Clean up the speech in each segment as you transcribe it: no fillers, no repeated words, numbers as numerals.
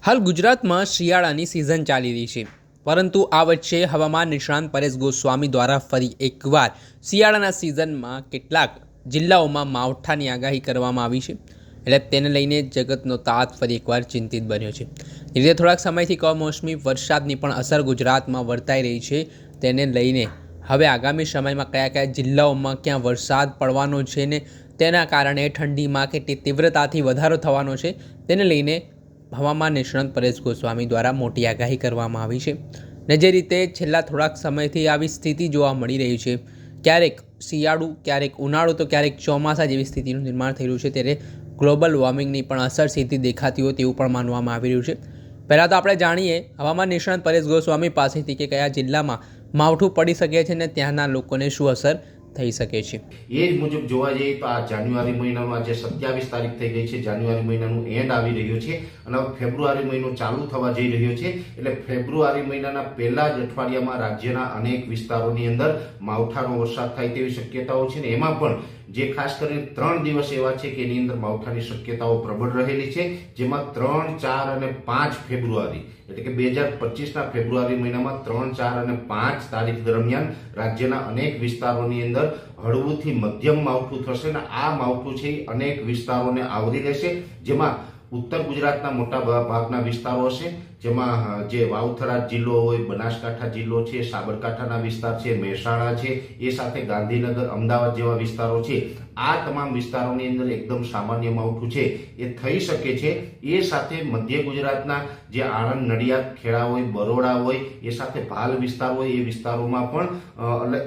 હાલ ગુજરાતમાં શિયાળાની સિઝન ચાલી રહી છે, પરંતુ આ વચ્ચે હવામાન નિષ્ણાંત પરેશ ગોસ્વામી દ્વારા ફરી એકવાર શિયાળાના સિઝનમાં કેટલાક જિલ્લાઓમાં માવઠાની આગાહી કરવામાં આવી છે. એટલે તેને લઈને જગતનો તાત ફરી એકવાર ચિંતિત બન્યો છે. એ રીતે થોડાક સમયથી કમોસમી વરસાદની પણ અસર ગુજરાતમાં વર્તાઈ રહી છે. તેને લઈને હવે આગામી સમયમાં કયા કયા જિલ્લાઓમાં ક્યાં વરસાદ પડવાનો છે ને તેના કારણે ઠંડીમાં કેટલી તીવ્રતાથી વધારો થવાનો છે, તેને લઈને હવામાન નિષ્ણાંત પરેશ ગોસ્વામી દ્વારા મોટી આગાહી કરવામાં આવી છે. ને જે રીતે છેલ્લા થોડાક સમયથી આવી સ્થિતિ જોવા મળી રહી છે, ક્યારેક શિયાળું, ક્યારેક ઉનાળું, તો ક્યારેક ચોમાસા જેવી સ્થિતિનું નિર્માણ થઈ રહ્યું છે, ત્યારે ગ્લોબલ વોર્મિંગની પણ અસર સીધી દેખાતી હોય તેવું પણ માનવામાં આવી રહ્યું છે. પહેલાં તો આપણે જાણીએ હવામાન નિષ્ણાંત પરેશ ગોસ્વામી પાસેથી કે કયા જિલ્લામાં માવઠું પડી શકે છે ને ત્યાંના લોકોને શું અસર થઈ શકે છે. એ જ મુજબ જોવા જઈએ તો આ જાન્યુઆરી મહિનાનું આજે 27 તારીખ થઈ ગઈ છે. જાન્યુઆરી મહિનાનું એન્ડ આવી રહ્યું છે અને હવે ફેબ્રુઆરી મહિનો ચાલુ થવા જઈ રહ્યો છે. એટલે ફેબ્રુઆરી મહિનાના પહેલા જ અઠવાડિયામાં રાજ્યના અનેક વિસ્તારોની અંદર માવઠાનો વરસાદ થાય તેવી શક્યતાઓ છે ને એમાં પણ જે ખાસ કરીને 3 દિવસ એવા છે કે એની અંદર માવઠાની શક્યતાઓ પ્રબળ રહેલી છે, જેમાં 3, 4 અને 5 ફેબ્રુઆરી એટલે કે 2025ના ફેબ્રુઆરી મહિનામાં 3, 4 અને 5 તારીખ દરમિયાન રાજ્યના અનેક વિસ્તારોની અંદર હળવુંથી મધ્યમ માવઠું થશે ને આ માવઠું છે અનેક વિસ્તારોને આવરી લેશે, જેમાં ઉત્તર ગુજરાતના મોટા ભાગના વિસ્તારો હશે, જેમાં જે વાવથરા જિલ્લો હોય, બનાસકાંઠા જિલ્લો છે, સાબરકાંઠાના વિસ્તાર છે, મહેસાણા છે, એ સાથે ગાંધીનગર, અમદાવાદ જેવા વિસ્તારો છે. આ તમામ વિસ્તારોની અંદર એકદમ સામાન્ય માવઠું છે એ થઈ શકે છે. એ સાથે મધ્ય ગુજરાતના જે આણંદ, નડિયાદ, ખેડા હોય, બરોડા હોય, એ સાથે ભાલ વિસ્તાર હોય, એ વિસ્તારોમાં પણ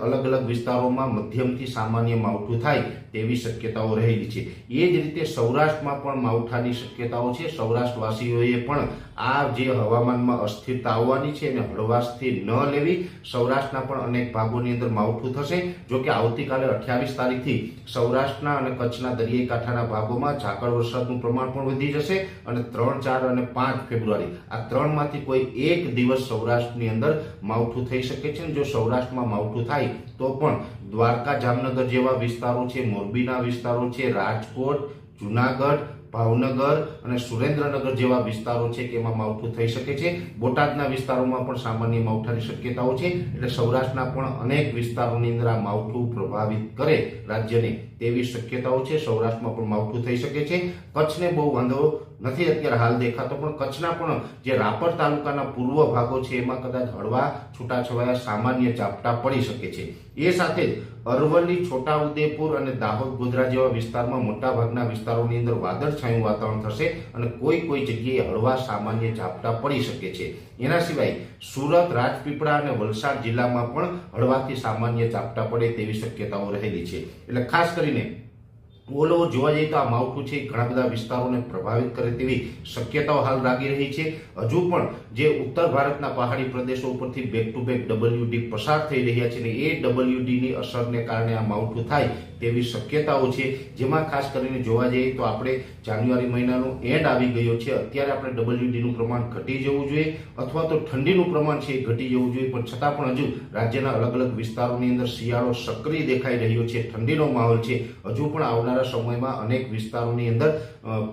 અલગ અલગ વિસ્તારોમાં મધ્યમથી સામાન્ય માવઠું થાય તેવી શક્યતાઓ રહેલી છે. એ જ રીતે સૌરાષ્ટ્રમાં પણ માવઠાની શક્યતાઓ છે. સૌરાષ્ટ્રવાસીઓએ પણ આ જે હવામાનમાં અસ્થિરતા આવવાની છે અને હળવાશથી ન લેવી. સૌરાષ્ટ્રના પણ અનેક ભાગોની અંદર માવઠું થશે. જોકે આવતીકાલે 28 તારીખથી સૌરાષ્ટ્રના અને કચ્છના દરિયાઈ કાંઠાના ભાગોમાં ઝાકળ વરસાદનું પ્રમાણ પણ વધી જશે અને 3, 4 અને 5 ફેબ્રુઆરી આ ત્રણમાંથી કોઈ એક દિવસ સૌરાષ્ટ્રની અંદર માવઠું થઈ શકે છે. જો સૌરાષ્ટ્રમાં માવઠું થાય તો પણ દ્વારકા, જામનગર જેવા વિસ્તારો છે, મોરબીના વિસ્તારો છે, રાજકોટ, જુનાગઢ, ભાવનગર અને સુરેન્દ્રનગર જેવા વિસ્તારો છે કે એમાં માવઠું થઈ શકે છે. બોટાદના વિસ્તારોમાં પણ સામાન્ય માવઠાની શક્યતાઓ છે. એટલે સૌરાષ્ટ્રના પણ અનેક વિસ્તારોની અંદર આ માવઠું પ્રભાવિત કરે રાજ્યને તેવી શક્યતાઓ છે. સૌરાષ્ટ્રમાં પણ માવઠું થઈ શકે છે. કચ્છને બહુ વાંધો નથી અત્યારે હાલ દેખાતો, પણ કચ્છના પણ જે રાપર તાલુકાના પૂર્વ ભાગો છે એમાં કદાચ હળવા છૂટાછવાયા સામાન્ય ઝાપટા પડી શકે છે. એ સાથે જ અરવલ્લી, છોટાઉદેપુર અને દાહોદ, ગોધરા જેવા વિસ્તારમાં મોટા ભાગના વિસ્તારોની અંદર વાદળછાયું વાતાવરણ થશે અને કોઈ જગ્યાએ હળવા સામાન્ય ઝાપટા પડી શકે છે. એના સિવાય સુરત, રાજપીપળા અને વલસાડ જિલ્લામાં પણ હળવાથી સામાન્ય ઝાપટા પડે તેવી શક્યતાઓ રહેલી છે. એટલે ખાસ કરીને ઓલ ઓવર જોવા જઈએ તો આ માવઠું છે ઘણા બધા વિસ્તારોને પ્રભાવિત કરે તેવી શક્યતાઓ હાલ લાગી રહી છે. હજુ પણ જે ઉત્તર ભારતના પહાડી પ્રદેશો ઉપરથી બેક ટુ બેક WD પસાર થઈ રહ્યા છે ને એ WDની અસરને કારણે આ માવઠું થાય તેવી શક્યતાઓ છે. જેમાં ખાસ કરીને જોવા જઈએ તો આપણે જાન્યુઆરી મહિનાનો એન્ડ આવી ગયો છે. અત્યારે આપણે WDનું પ્રમાણ ઘટી જવું જોઈએ અથવા તો ઠંડીનું પ્રમાણ છે એ ઘટી જવું જોઈએ, પણ છતાં પણ હજુ રાજ્યના અલગ અલગ વિસ્તારોની અંદર શિયાળો સક્રિય દેખાઈ રહ્યો છે, ઠંડીનો માહોલ છે. હજુ પણ આવનારા સમયમાં અનેક વિસ્તારોની અંદર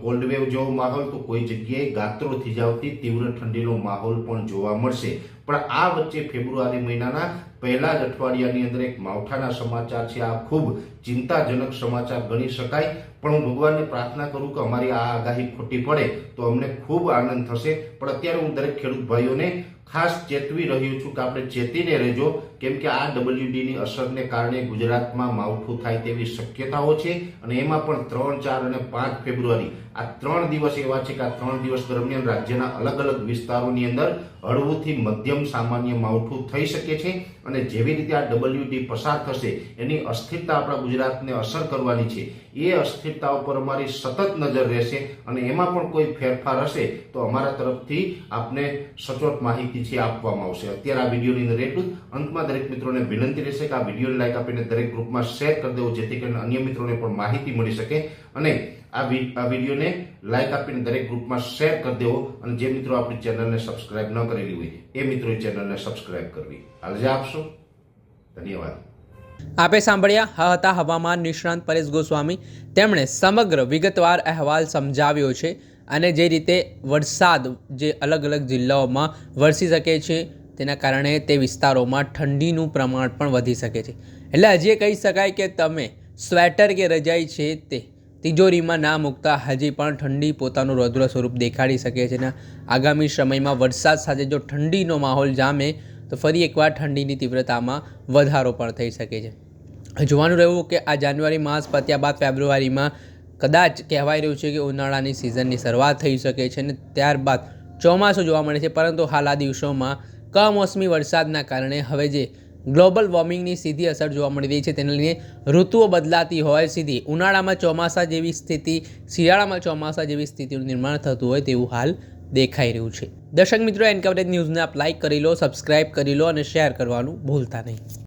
કોલ્ડ વેવ જેવો માહોલ તો કોઈ જગ્યાએ ગાત્રો થીજાવતી તીવ્ર ઠંડીનો માહોલ પણ જોવા મળશે. પણ આ વચ્ચે ફેબ્રુઆરી મહિનાના પહેલા જ અઠવાડિયાની અંદર એક માવઠાના સમાચાર છે. આ ખૂબ ચિંતાજનક સમાચાર ગણી શકાય, પણ હું ભગવાનને પ્રાર્થના કરું કે અમારી આ આગાહી ખોટી પડે તો અમને ખૂબ આનંદ થશે. પણ અત્યારે હું દરેક ખેડૂત ભાઈઓને ખાસ ચેતવી રહ્યો છું કે આપણે ચેતીને રહેજો, કેમ કે આ WDની અસરને કારણે ગુજરાતમાં માવઠું થાય તેવી શક્યતાઓ છે. અને એમાં પણ 3, 4 અને 5 ફેબ્રુઆરી આ 3 દિવસ એવા છે કે આ 3 દિવસ દરમિયાન રાજ્યના અલગ અલગ વિસ્તારોની અંદર હળવુંથી મધ્યમ સામાન્ય માવઠું થઈ શકે છે. અને જેવી રીતે આ WD પસાર થશે એની અસ્થિરતા આપણા ગુજરાતને અસર કરવાની છે. એ અસ્થિરતા ઉપર અમારી સતત નજર રહેશે અને એમાં પણ કોઈ ફેરફાર હશે તો અમારા તરફથી આપને સચોટ માહિતી છે આપવામાં આવશે. અત્યારે આ વિડીયોની અંદર એટલું જ. અંતમાં દરેક મિત્રોને વિનંતી રહેશે કે આ વિડીયોને લાઈક આપીને દરેક ગ્રુપમાં શેર કરી દેવો, જેથી કરીને અન્ય મિત્રોને પણ માહિતી મળી શકે. અને આ વિડીયોને લાઈક આપીને દરેક ગ્રુપમાં શેર કરી દેવો અને જે મિત્રો આપણી ચેનલને સબસ્ક્રાઇબ ન કરેલી હોય એ મિત્રોએ ચેનલને સબસ્ક્રાઇબ કરવી. રજા આપશો. ધન્યવાદ. આપે સાંભળ્યા હતા હવામાન નિષ્ણાંત પરેશ ગોસ્વામી. તેમણે સમગ્ર વિગતવાર અહેવાલ સમજાવ્યો છે. અને જે રીતે વરસાદ જે અલગ અલગ જિલ્લાઓમાં વરસી શકે છે તેના કારણે તે વિસ્તારોમાં ઠંડીનું પ્રમાણ પણ વધી શકે છે. એટલે હજી કહી શકાય કે તમે સ્વેટર કે રજાઈ છે તે તિજોરીમાં ના મૂકતા હજી પણ ઠંડી પોતાનું રૌદ્ર સ્વરૂપ દેખાડી શકે છે. ને આગામી સમયમાં વરસાદ સાથે જો ઠંડીનો માહોલ જામે તો ફરી એકવાર ઠંડીની તીવ્રતામાં વધારો પણ થઈ શકે છે. જોવાનું રહ્યું કે આ જાન્યુઆરી માસ પત્યા બાદ ફેબ્રુઆરીમાં કદાચ કહેવાય રહ્યું છે કે ઉનાળાની સિઝનની શરૂઆત થઈ શકે છે અને ત્યારબાદ ચોમાસું જોવા મળે છે. પરંતુ હાલ આ દિવસોમાં કમોસમી વરસાદના કારણે હવે જે ગ્લોબલ વોર્મિંગની સીધી અસર જોવા મળી રહી છે તેને લઈને ઋતુઓ બદલાતી હોય સીધી ઉનાળામાં ચોમાસા જેવી સ્થિતિ, શિયાળામાં ચોમાસા જેવી સ્થિતિનું નિર્માણ થતું હોય તેવું હાલ દેખાઈ રહ્યું છે. દર્શક મિત્રો, એન કવરેજ ન્યૂઝને આપ લાઇક કરી લો, સબસ્ક્રાઇબ કરી લો અને શેર કરવાનું ભૂલતા નહીં.